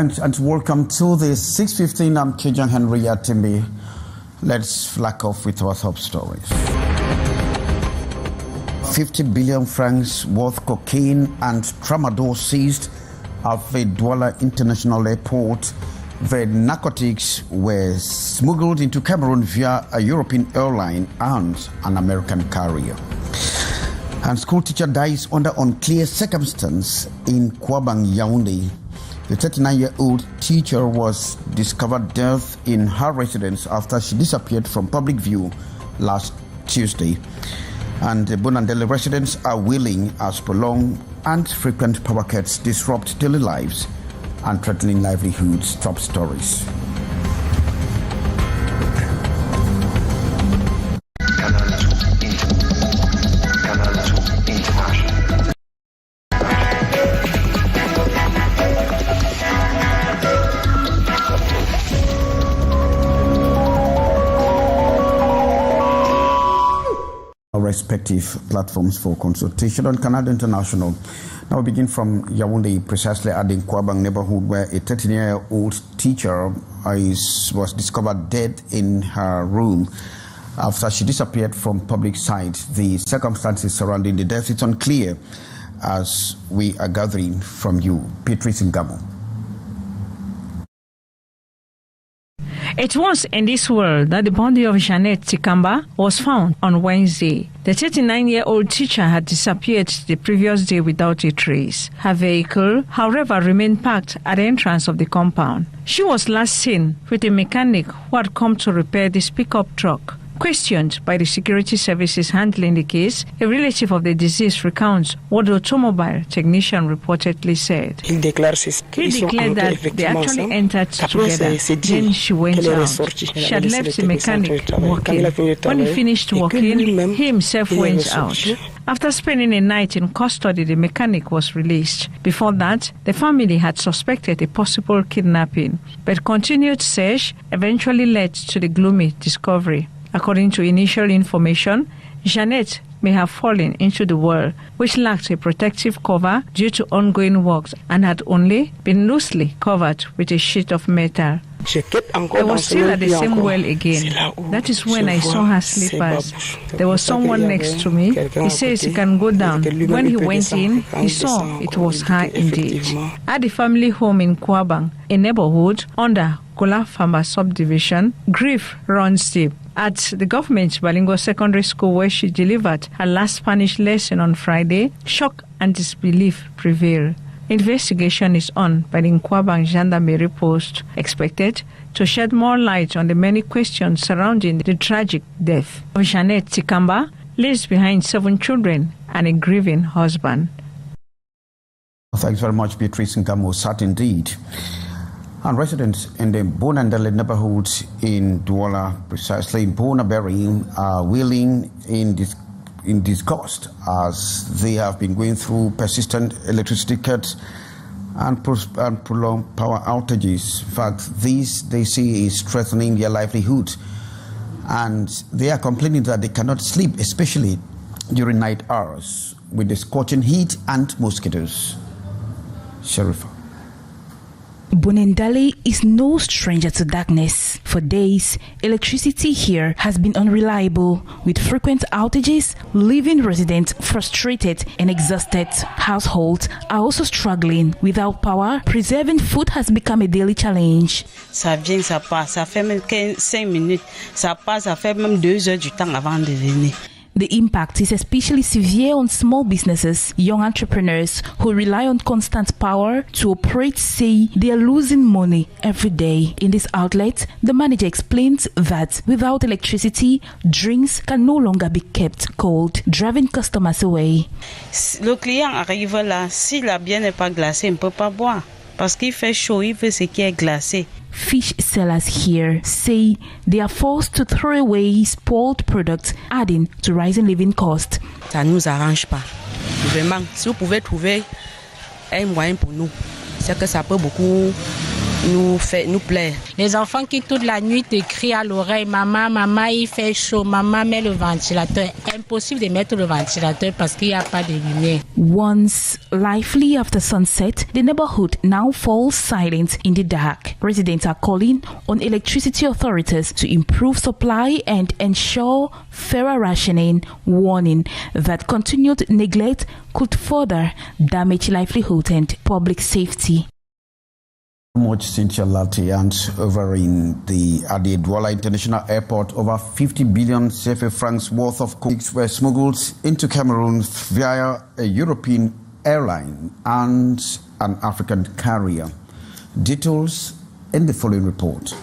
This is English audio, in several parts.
Thanks and welcome to the 6:15. I'm Kijan Henry Atimbi. Let's flag off with our top stories. 50 billion francs worth cocaine and tramadol seized at the Douala International Airport. The narcotics were smuggled into Cameroon via a European airline and an American carrier. And school teacher dies under unclear circumstances in Kwabang, Yaoundé. The 39-year-old teacher was discovered dead in her residence after she disappeared from public view last Tuesday. And the Bonandele residents are willing as prolonged and frequent power cuts disrupt daily lives and threatening livelihoods. Top stories. Respective platforms for consultation on Canal International. Now we begin from Yaoundé, precisely at the Kwabang neighborhood, where a 13-year-old teacher was discovered dead in her room after she disappeared from public sight. The circumstances surrounding the death is unclear as we are gathering from you. Patrice Ngamo. It was in this world that the body of Jeannette Tikamba was found on Wednesday. The 39-year-old teacher had disappeared the previous day without a trace. Her vehicle, however, remained parked at the entrance of the compound. She was last seen with a mechanic who had come to repair this pickup truck. Questioned by the security services handling the case, a relative of the deceased recounts what the automobile technician reportedly said. He declared that they actually entered together. Then she went out. She had left the mechanic working. When he finished working, he himself went out. After spending a night in custody, the mechanic was released. Before that, the family had suspected a possible kidnapping, but continued search eventually led to the gloomy discovery. According to initial information, Jeannette may have fallen into the well, which lacked a protective cover due to ongoing works and had only been loosely covered with a sheet of metal. I was still at the same well again. That is when I saw her slippers. There was someone next to me. He says he can go down. When he went in, he saw it was her indeed. At the family home in Kwabang, a neighborhood under Kola Farmer subdivision, grief runs deep. At the government bilingual secondary school where she delivered her last Spanish lesson on Friday, shock and disbelief prevail. Investigation is on by the Kwabang Gendarmerie Post, expected to shed more light on the many questions surrounding the tragic death of Jeannette Tikamba, leaves behind 7 children and a grieving husband. Thanks very much, Beatrice Ngamo. Sad indeed. And residents in the Bonandele neighborhood in Douala, precisely in Bonaberi, are willing in disgust as they have been going through persistent electricity cuts and prolonged power outages. In fact, this they see is threatening their livelihood, and they are complaining that they cannot sleep, especially during night hours with the scorching heat and mosquitoes. Sherifa. Bonandele is no stranger to darkness. For days, electricity here has been unreliable, with frequent outages, leaving residents frustrated and exhausted. Households are also struggling. Without power, preserving food has become a daily challenge. Ça vient, ça passe, ça fait même 5 minutes, ça passe, ça fait même 2 heures du temps avant de venir. The impact is especially severe on small businesses. Young entrepreneurs who rely on constant power to operate say they are losing money every day. In this outlet, the manager explains that without electricity, drinks can no longer be kept cold, driving customers away. Le client arrive là, si la bière n'est pas glacée, on ne peut pas boire. Parce qu'il fait chaud, il veut ce qui est glacé. Fish sellers here say they are forced to throw away spoiled products, adding to rising living costs. Ça ne nous arrange pas. Vraiment, si vous pouvez trouver un moyen pour nous, c'est que ça peut beaucoup nous plaît. Les enfants qui toute la nuit te crient à l'oreille, maman, maman, il fait chaud, maman, mets le ventilateur. Impossible de mettre le ventilateur parce qu'il n'y a pas de lumière. Once lively after sunset, the neighborhood now falls silent in the dark. Residents are calling on electricity authorities to improve supply and ensure fairer rationing, warning that continued neglect could further damage livelihood and public safety. Much Cynthia Lati, and over at the Douala International Airport, over 50 billion CFA francs worth of cocaine were smuggled into Cameroon via a European airline and an African carrier. Details in the following report.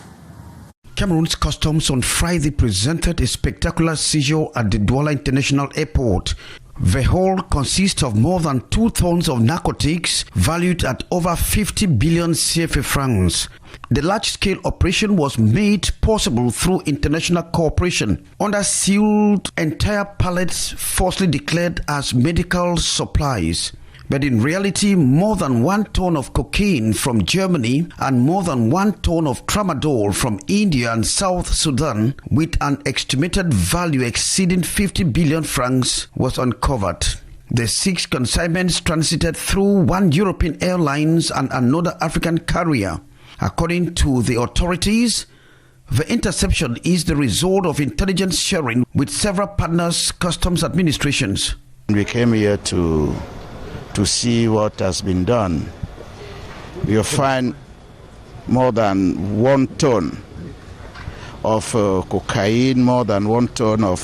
Cameroon's customs on Friday presented a spectacular seizure at the Douala International Airport. The haul consists of more than 2 tons of narcotics valued at over 50 billion CFA francs. The large-scale operation was made possible through international cooperation. Under sealed, entire pallets falsely declared as medical supplies. But in reality, more than 1 ton of cocaine from Germany and more than 1 ton of tramadol from India and South Sudan, with an estimated value exceeding 50 billion francs, was uncovered. The 6 consignments transited through 1 European airlines and another African carrier. According to the authorities, the interception is the result of intelligence sharing with several partners' customs administrations. We came here to see what has been done. You'll find more than 1 ton of cocaine, more than 1 ton of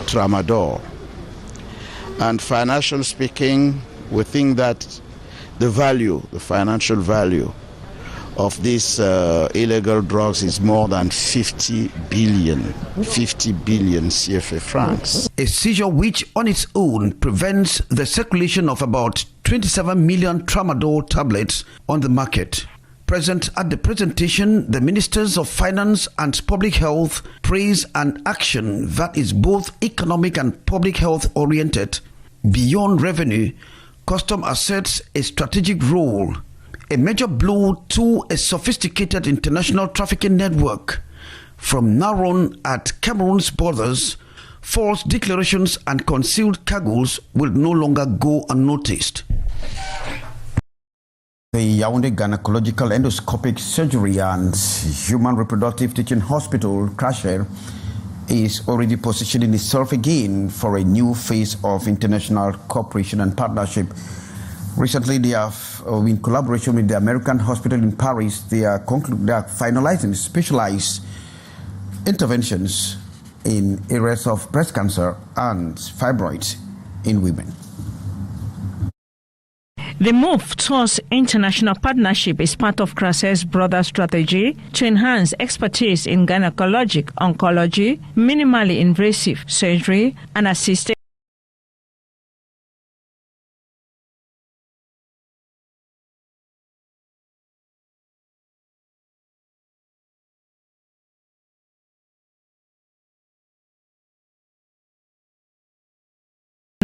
tramadol. And financially speaking, we think that the financial value of these illegal drugs is more than 50 billion CFA francs. A seizure which on its own prevents the circulation of about 27 million tramadol tablets on the market. Present at the presentation, the Ministers of Finance and Public Health praise an action that is both economic and public health oriented. Beyond revenue, custom asserts a strategic role, a major blow to a sophisticated international trafficking network. From now on at Cameroon's borders, false declarations and concealed cargoes will no longer go unnoticed. The Yaoundé Gynecological Endoscopic Surgery and Human Reproductive Teaching Hospital, Cliquez, is already positioning itself again for a new phase of international cooperation and partnership. Recently, they have, in collaboration with the American hospital in Paris, they are finalizing specialized interventions in areas of breast cancer and fibroids in women. The move towards international partnership is part of Cliquez's broader strategy to enhance expertise in gynecologic oncology, minimally invasive surgery, and assisted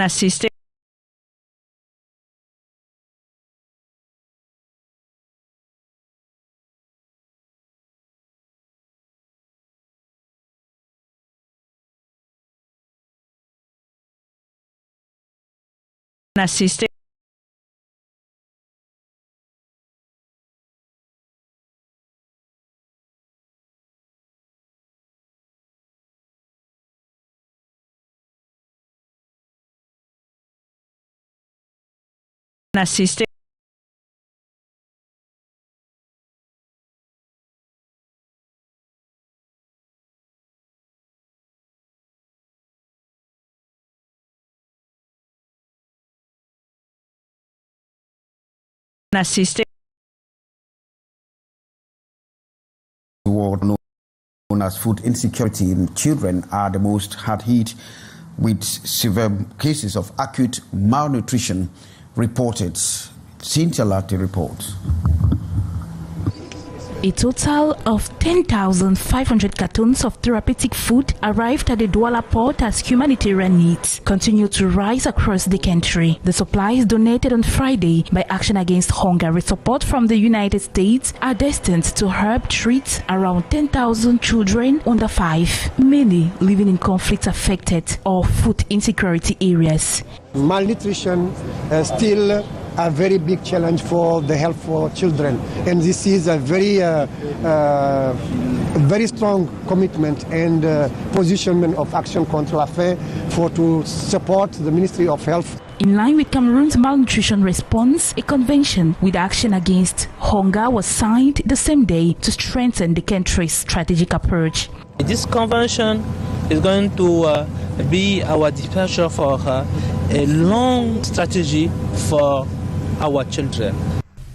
assisted World known as food insecurity in children are the most hard hit, with severe cases of acute malnutrition reported. Cynthia Lati reports. A total of 10,500 cartons of therapeutic food arrived at the Douala port as humanitarian needs continue to rise across the country. The supplies donated on Friday by Action Against Hunger with support from the United States are destined to help treat around 10,000 children under 5, many living in conflict-affected or food insecurity areas. Malnutrition is still a very big challenge for the health for children, and this is a very strong commitment and positionment of Action Control Affair to support the Ministry of Health. In line with Cameroon's malnutrition response, a convention with Action Against Hunger was signed the same day to strengthen the country's strategic approach. This convention is going to be our departure for a long strategy for our children.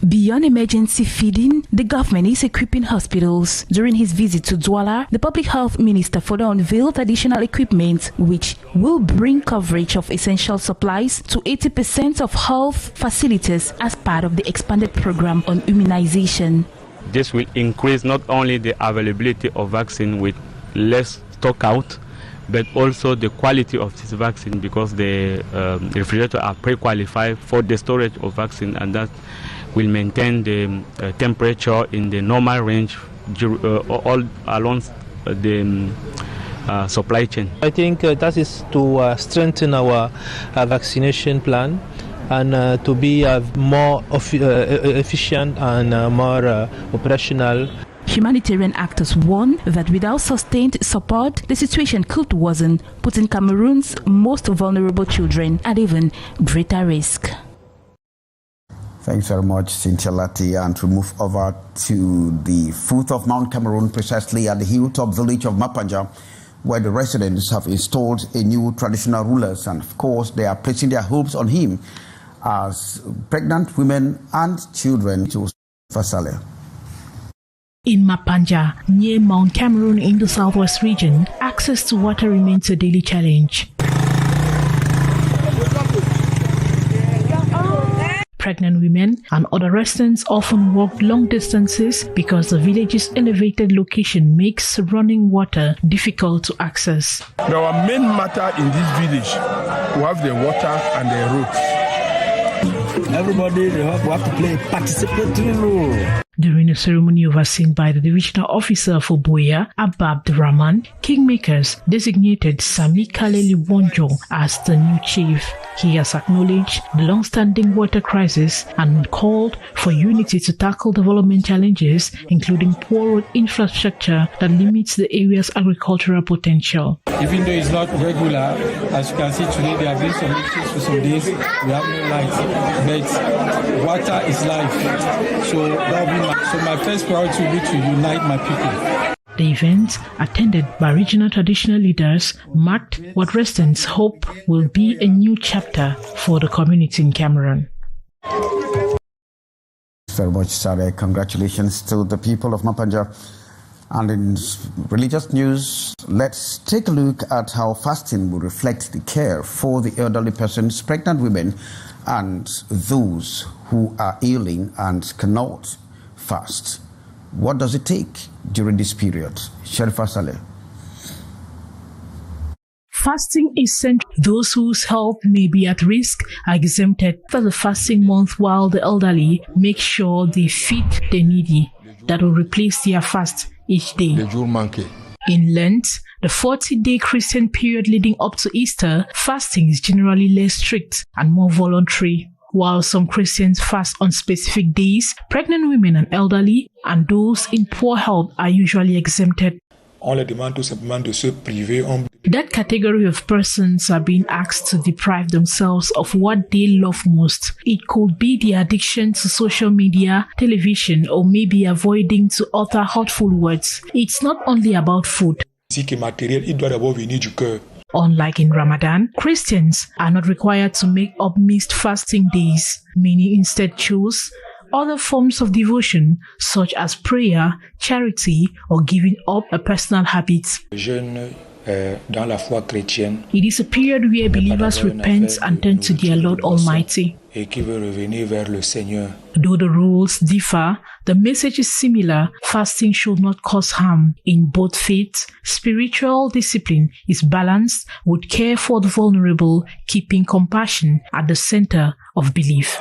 Beyond emergency feeding, the government is equipping hospitals. During his visit to Douala, the Public Health Minister further unveiled additional equipment which will bring coverage of essential supplies to 80% of health facilities as part of the expanded program on immunization. This will increase not only the availability of vaccine with less stock out, but also the quality of this vaccine, because the refrigerators are pre-qualified for the storage of vaccine, and that will maintain the temperature in the normal range all along the supply chain. I think that is to strengthen our vaccination plan and to be more efficient and more operational. Humanitarian actors warn that without sustained support, the situation could worsen, putting Cameroon's most vulnerable children at even greater risk. Thanks very much, Cynthia Lati. And we move over to the foot of Mount Cameroon, precisely at the hilltop village of Mapanja, where the residents have installed a new traditional rulers, and of course they are placing their hopes on him as pregnant women and children to Fasale. In Mapanja, near Mount Cameroon in the southwest region, access to water remains a daily challenge. Pregnant women and other residents often walk long distances because the village's elevated location makes running water difficult to access. Our main matter in this village, we have the water and the roads. Everybody will have to play a participatory role. During a ceremony overseen by the divisional officer for Boya, Abab Rahman, Kingmakers designated Sami Kaleli Wonjo as the new chief. He has acknowledged the long-standing water crisis and called for unity to tackle development challenges, including poor road infrastructure that limits the area's agricultural potential. Even though it's not regular, as you can see today, there have been some issues for some days. We have no light, but water is life. So my first priority will be to unite my people. The event, attended by regional traditional leaders, marked what residents hope will be a new chapter for the community in Cameroon. Very much, Sarah. Congratulations to the people of Mapanja. And in religious news, let's take a look at how fasting will reflect the care for the elderly persons, pregnant women, and those who are ailing and cannot fast. What does it take during this period? Sherifa Saleh. Fasting is central. Those whose health may be at risk are exempted for the fasting month, while the elderly make sure they feed the needy. That will replace their fast each day. In Lent, the 40-day Christian period leading up to Easter, fasting is generally less strict and more voluntary. While some Christians fast on specific days, pregnant women and elderly and those in poor health are usually exempted. That category of persons are being asked to deprive themselves of what they love most. It could be the addiction to social media, television, or maybe avoiding to utter hurtful words. It's not only about food. Unlike in Ramadan, Christians are not required to make up missed fasting days. Many instead choose other forms of devotion, such as prayer, charity, or giving up a personal habit. It is a period where believers repent and turn to their Lord Almighty. Though the rules differ, The message is similar. Fasting should not cause harm. In both faiths, spiritual discipline is balanced with care for the vulnerable, keeping compassion at the center of belief.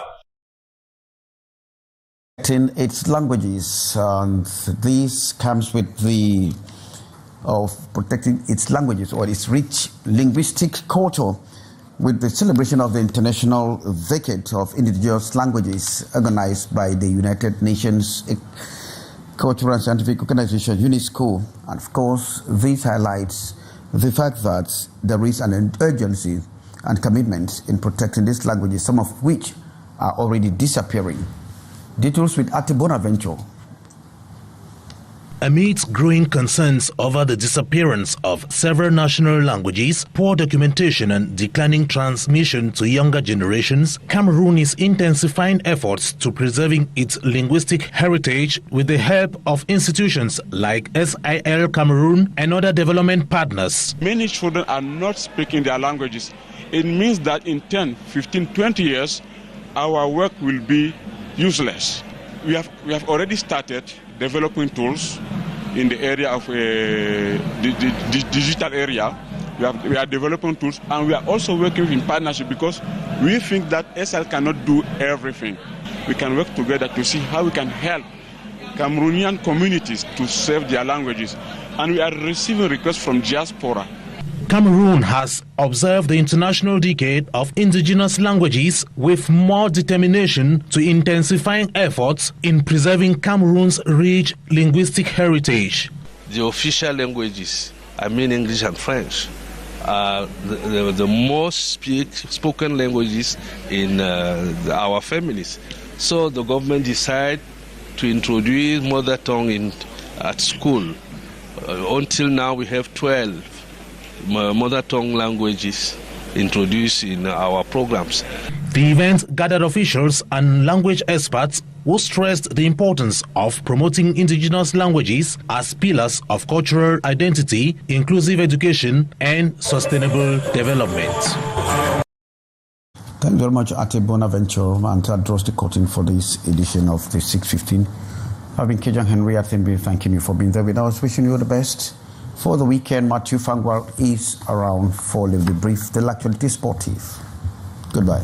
In its languages, and this comes with the of protecting its languages or its rich linguistic culture with the celebration of the International Decade of Indigenous Languages organized by the United Nations Cultural and Scientific Organization, UNESCO. And of course, this highlights the fact that there is an urgency and commitment in protecting these languages, some of which are already disappearing. Details with Ate Bonaventure. Amidst growing concerns over the disappearance of several national languages, poor documentation and declining transmission to younger generations, Cameroon is intensifying efforts to preserving its linguistic heritage with the help of institutions like SIL Cameroon and other development partners. Many children are not speaking their languages. It means that in 10, 15, 20 years, our work will be useless. We have already started developing tools in the area of the digital area. We are developing tools, and we are also working in partnership because we think that SL cannot do everything. We can work together to see how we can help Cameroonian communities to save their languages. And we are receiving requests from diaspora. Cameroon has observed the International Decade of Indigenous Languages with more determination to intensifying efforts in preserving Cameroon's rich linguistic heritage. The official languages, I mean English and French, are the most spoken languages in our families. So the government decided to introduce mother tongue at school. Until now we have 12 mother tongue languages introduced in our programs. The event gathered officials and language experts who stressed the importance of promoting indigenous languages as pillars of cultural identity, inclusive education, and sustainable development. Thank you very much, Ate Bonaventure, and that draws the curtain for this edition of the 6:15. I've been Kejang Henry Athenby, thanking you for being there with us, wishing you the best. For the weekend, Matthew Fangwal is around for a little brief. The Actuality Sportive. Goodbye.